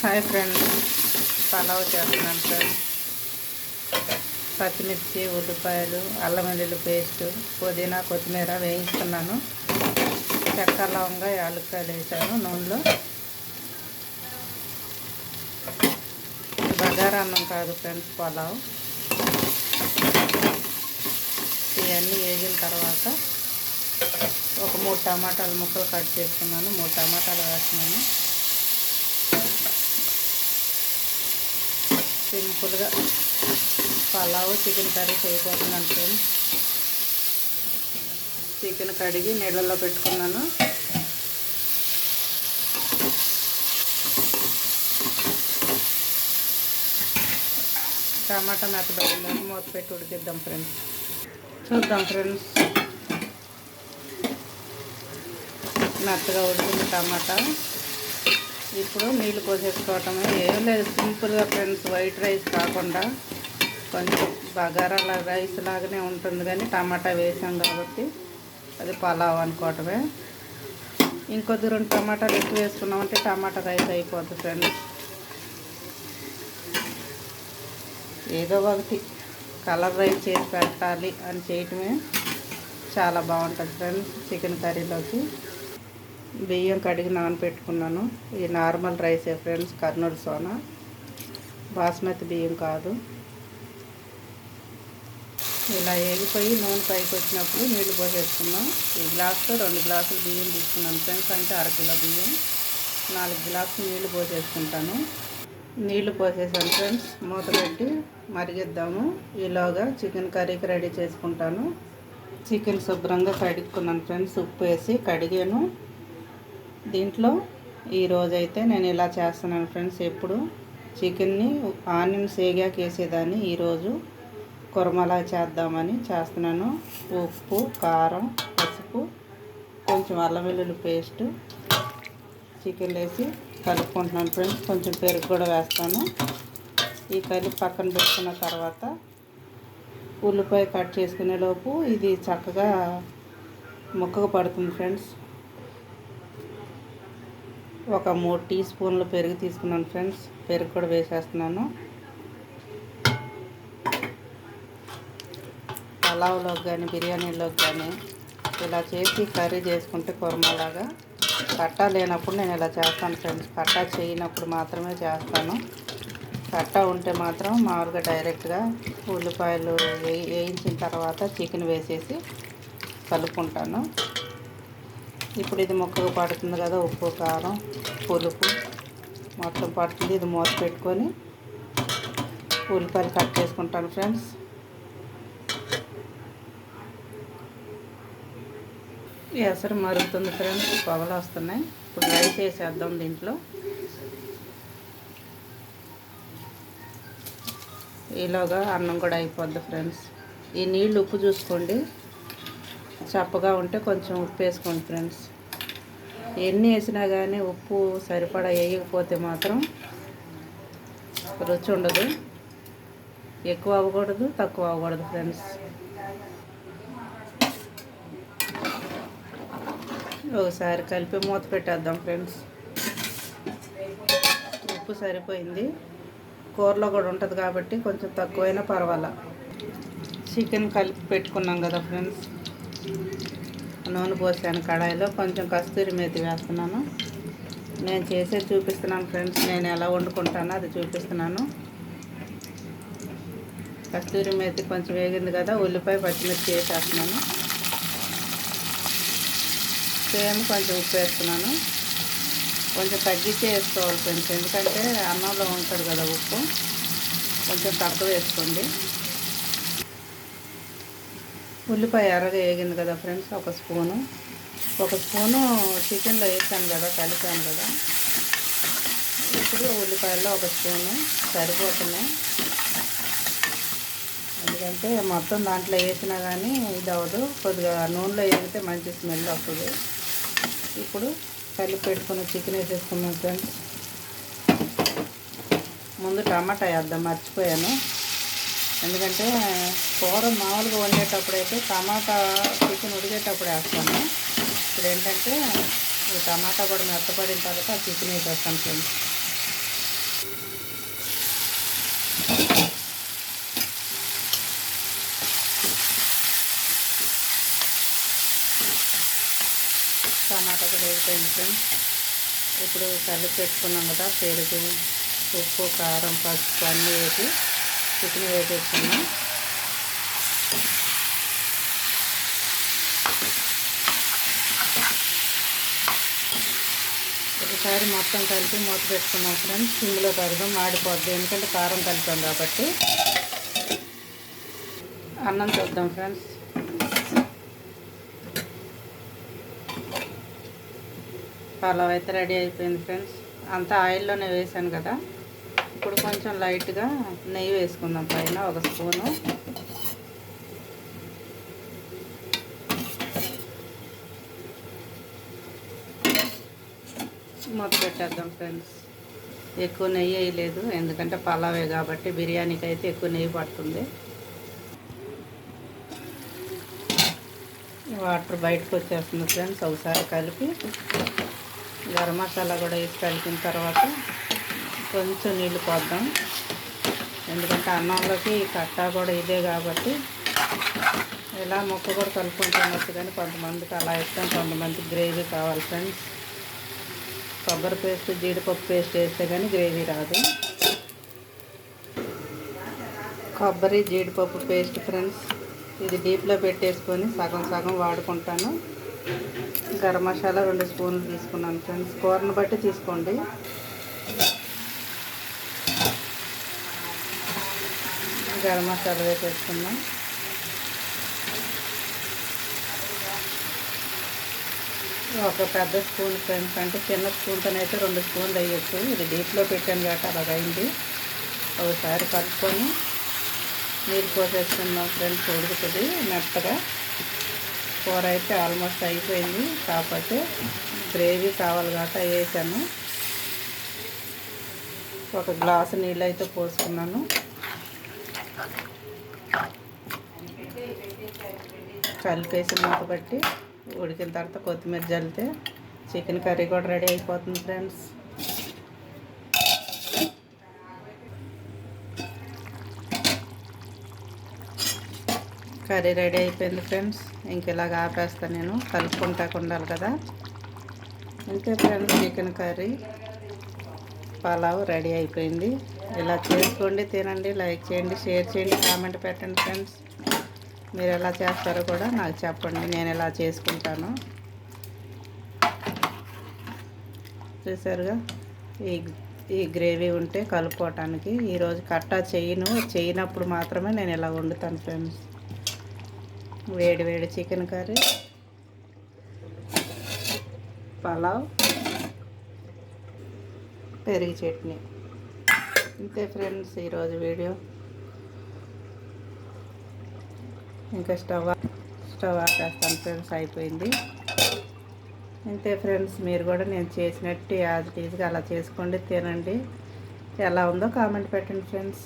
Hi friends, pulao చేస్తున్నాను friends. పచ్చిమిర్చి, ఉల్లిపాయలు, అల్లం వెల్లుల్లి పేస్టు, పుదీనా, కొత్తిమీర వేయిస్తున్నాను. చెక్క, లవంగా, యాలక్కాయలు వేసాను నూనెలో. బగారా అన్నం కాదు ఫ్రెండ్స్, పలావ్. ఇవన్నీ వేగిన తర్వాత ఒక 3 టమాటాలు ముక్కలు కట్ చేసుకున్నాను. 3 టమాటాలు వేస్తున్నాను. సింపుల్గా పలావ్ చికెన్ కర్రీ చేయబోతున్నాను ఫ్రెండ్స్. చికెన్ కడిగి నీళ్ళల్లో పెట్టుకున్నాను. టమాటా మెత్తబడిందని మూత పెట్టి ఉడికిద్దాం ఫ్రెండ్స్. చూద్దాం ఫ్రెండ్స్. మెత్తగా ఉడికింది టమాటా. ఇప్పుడు నీళ్ళు పోసేసుకోవటమే, ఏం లేదు, సింపుల్గా ఫ్రెండ్స్. వైట్ రైస్ కాకుండా కొంచెం బగారా రైస్ లాగానే ఉంటుంది, కానీ టమాటా వేసాం కాబట్టి అది పలావ్ అనుకోవటమే. ఇంకొద్ది 2 టమాటాలు ఎక్కువ వేసుకున్నామంటే టమాటా రైస్ అయిపోద్ది ఫ్రెండ్స్. ఏదో ఒకటి కలర్ రైస్ చేసి పెట్టాలి అని చేయటమే చాలా బాగుంటుంది ఫ్రెండ్స్ చికెన్ కర్రీలోకి. బియ్యం కడిగి నానబెట్టుకున్నాను. ఇది నార్మల్ రైసే ఫ్రెండ్స్, కర్నూలు సోనా, బాస్మతి బియ్యం కాదు. ఇలా ఏగిపోయి నూనె పైకి వచ్చినప్పుడు నీళ్లు పోసేసుకున్నాం. ఈ గ్లాస్తో 2 గ్లాసులు బియ్యం తీసుకున్నాను ఫ్రెండ్స్, అంటే అరకిలో బియ్యం. 4 గ్లాసులు నీళ్లు పోసేసుకుంటాను. నీళ్లు పోసేసాను ఫ్రెండ్స్. మూత పెట్టి మరిగిద్దాము. ఈలోగా చికెన్ కర్రీకి రెడీ చేసుకుంటాను. చికెన్ శుభ్రంగా కడుక్కున్నాను ఫ్రెండ్స్, ఉప్పు వేసి కడిగాను. దీంట్లో ఈరోజైతే నేను ఇలా చేస్తున్నాను ఫ్రెండ్స్. ఎప్పుడు చికెన్ని ఆనియన్స్ వేగాక వేసేదాన్ని, ఈరోజు కుర్మలా చేద్దామని చేస్తున్నాను. ఉప్పు, కారం, పసుపు, కొంచెం అల్లం వెల్లుల్లి పేస్టు చికెన్ వేసి కలుపుకుంటున్నాను ఫ్రెండ్స్. కొంచెం పెరుగు కూడా వేస్తాను. ఈ కలిపి పక్కన పెట్టుకున్న తర్వాత ఉల్లిపాయ కట్ చేసుకునేలోపు ఇది చక్కగా ముక్కకు పడుతుంది ఫ్రెండ్స్. ఒక 3 టీ స్పూన్లు పెరుగు తీసుకున్నాను ఫ్రెండ్స్. పెరుగు కూడా వేసేస్తున్నాను. పలావ్లోకి కానీ బిర్యానీలోకి కానీ ఇలా చేసి కర్రీ చేసుకుంటే కుర్మలాగా. కట్టా లేనప్పుడు నేను ఇలా చేస్తాను ఫ్రెండ్స్. కట్టా చేయనప్పుడు మాత్రమే చేస్తాను. కట్టా ఉంటే మాత్రం మామూలుగా డైరెక్ట్గా ఉల్లిపాయలు వేయించిన తర్వాత చికెన్ వేసేసి కలుపుకుంటాను. ఇప్పుడు ఇది ముక్కకు పడుతుంది కదా, ఉప్పు, కారం, పులుపు మొత్తం పడుతుంది. ఇది మూత పెట్టుకొని ఉల్లిపాయలు కట్ చేసుకుంటాను ఫ్రెండ్స్. ఎసరు మరుగుతుంది ఫ్రెండ్స్, పొగలు వస్తున్నాయి. ఇప్పుడు రైస్ వేసేద్దాం దీంట్లో. ఈలోగా అన్నం కూడా అయిపోద్ది ఫ్రెండ్స్. ఈ నీళ్ళు ఉప్పు చూసుకోండి, చప్పగా ఉంటే కొంచెం ఉప్పు వేసుకోండి ఫ్రెండ్స్. ఎన్ని వేసినా కానీ ఉప్పు సరిపడా వేయకపోతే మాత్రం రుచి ఉండదు. ఎక్కువ అవ్వకూడదు, తక్కువ అవ్వకూడదు ఫ్రెండ్స్. ఒకసారి కలిపి మూత పెట్టేద్దాం ఫ్రెండ్స్. ఉప్పు సరిపోయింది. కూరలో కూడా ఉంటుంది కాబట్టి కొంచెం తక్కువైనా పర్వాలా. చికెన్ కలిపి పెట్టుకున్నాం కదా ఫ్రెండ్స్. నూనె పోసాను కడాయిలో. కొంచెం కస్తూరి మేతి వేస్తున్నాను. నేను చేసేది చూపిస్తున్నాను ఫ్రెండ్స్. నేను ఎలా వండుకుంటానో అది చూపిస్తున్నాను. కస్తూరి మేతి కొంచెం వేగింది కదా, ఉల్లిపాయ, పచ్చిమిర్చి వేసేస్తున్నాను. సేమ్ కొంచెం ఉప్పు వేస్తున్నాను. కొంచెం తగ్గించే వేసుకోవాలి ఫ్రెండ్స్, ఎందుకంటే అన్నంలో ఉంటుంది కదా ఉప్పు. కొంచెం తక్కువ వేసుకోండి. ఉల్లిపాయ ఎర్రగా వేగింది కదా ఫ్రెండ్స్. ఒక స్పూను చికెన్లో వేసాను కదా, కలిపాను కదా. ఇప్పుడు ఉల్లిపాయల్లో ఒక స్పూను సరిపోతున్నాయి. ఎందుకంటే మొత్తం దాంట్లో వేసినా కానీ ఇది అవ్వదు. కొద్దిగా నూనెలో వేగితే మంచి స్మెల్ వస్తుంది. ఇప్పుడు కలిపి పెట్టుకున్న చికెన్ వేసేసుకున్నాం ఫ్రెండ్స్. ముందు టమాటా వేద్దాం, మర్చిపోయాను. ఎందుకంటే కూర మామూలుగా వండేటప్పుడైతే టమాటా చికెన్ ఉడికేటప్పుడు వేస్తాను. ఇప్పుడు ఏంటంటే ఈ టమాటా కూడా మెత్తపడిన తర్వాత చికెన్ వేసేస్తాను ఫ్రెండ్స్. వేగిపోయింది ఫ్రెండ్స్. ఇప్పుడు కలిపి పెట్టుకున్నాం కదా, పెరుగు, ఉప్పు, కారం, పసుపు అన్నీ వేసి చికెన్ వేసేసుకున్నాం. ఒకసారి మొత్తం కలిపి మూత పెట్టుకున్నాం ఫ్రెండ్స్. ఇందులో పెడదాం, మాడిపోద్ది, ఎందుకంటే కారం కలిపాం కాబట్టి. అన్నం చూద్దాం ఫ్రెండ్స్. పలావ్ అయితే రెడీ అయిపోయింది ఫ్రెండ్స్. అంతా ఆయిల్లోనే వేసాను కదా. ఇప్పుడు కొంచెం లైట్గా నెయ్యి వేసుకుందాం పైన, ఒక స్పూను. మూత పెట్టేద్దాం ఫ్రెండ్స్. ఎక్కువ నెయ్యి వేయలేదు, ఎందుకంటే పలావే కాబట్టి బిర్యానీకి అయితే ఎక్కువ నెయ్యి పడుతుంది. వాటర్ బయటకు వచ్చేస్తుంది ఫ్రెండ్స్. ఒకసారి కలిపి గరం మసాలా కూడా వేసి కలిపిన తర్వాత కొంచెం నీళ్ళు పోద్దాం, ఎందుకంటే అన్నంలోకి కట్టా కూడా ఇదే కాబట్టి ఇలా ముక్క కూడా కలుపుకుంటున్నట్టు. కానీ కొంతమందికి అలా ఇష్టం, కొంతమందికి గ్రేవీ కావాలి ఫ్రెండ్స్. కొబ్బరి పేస్ట్, జీడిపప్పు పేస్ట్ వేస్తే కానీ గ్రేవీ రాదు. కొబ్బరి జీడిపప్పు పేస్ట్ ఫ్రెండ్స్, ఇది డీప్లో పెట్టేసుకొని సగం సగం వాడుకుంటాను. గరం మసాలా 2 స్పూన్లు తీసుకున్నాను ఫ్రెండ్స్. కూరను బట్టి తీసుకోండి. గరం మసాలా వేసేసుకున్నాం. ఒక పెద్ద స్పూన్ ఫ్రెండ్స్, అంటే చిన్న స్పూన్తోనైతే 2 స్పూన్లు వేయచ్చు. ఇది డీప్లో పెట్టాను కాబట్టి అలాగైంది. ఒకసారి కలుపుకొని నీరు పోసేసుకున్నాం ఫ్రెండ్స్. ఉడుకుతుంది మెత్తగా. కూర అయితే ఆల్మోస్ట్ అయిపోయింది, కాకపోతే గ్రేవీ కావాలి కాబట్టి వేసాను. ఒక గ్లాసు నీళ్ళు అయితే పోసుకున్నాను. కలిపేసి మూత పెట్టి ఉడికిన తర్వాత కొత్తిమీర జల్లితే చికెన్ కర్రీ కూడా రెడీ అయిపోతుంది ఫ్రెండ్స్. కర్రీ రెడీ అయిపోయింది ఫ్రెండ్స్. ఇంకెలాగ ఆపేస్తాను నేను, కలుపుకుంటాకు ఉండాలి కదా. అంతే friends, chicken curry pulao ready అయిపోయింది. ఇలా చేసుకోండి, తినండి, లైక్ చేయండి, షేర్ చేయండి, కామెంట్ పెట్టండి ఫ్రెండ్స్. మీరు ఎలా చేస్తారో కూడా నాకు చెప్పండి, నేను ఎలా చేసుకుంటాను. చూసారుగా, ఈ గ్రేవీ ఉంటే కలుపుకోవటానికి. ఈరోజు కట్టా చేయనప్పుడు మాత్రమే నేను ఇలా వండుతాను ఫ్రెండ్స్. వేడి వేడి చికెన్ కర్రీ, పలావ్, పెరుగు చట్నీ. ఇంతే ఫ్రెండ్స్ ఈరోజు వీడియో. ఇంకా స్టవ్ ఆపేస్తాను ఫ్రెండ్స్, అయిపోయింది. అంతే ఫ్రెండ్స్, మీరు కూడా నేను చేసినట్టు యాజ్ ఇట్ ఈజ్గా అలా చేసుకోండి, తినండి. ఎలా ఉందో కామెంట్ పెట్టండి ఫ్రెండ్స్.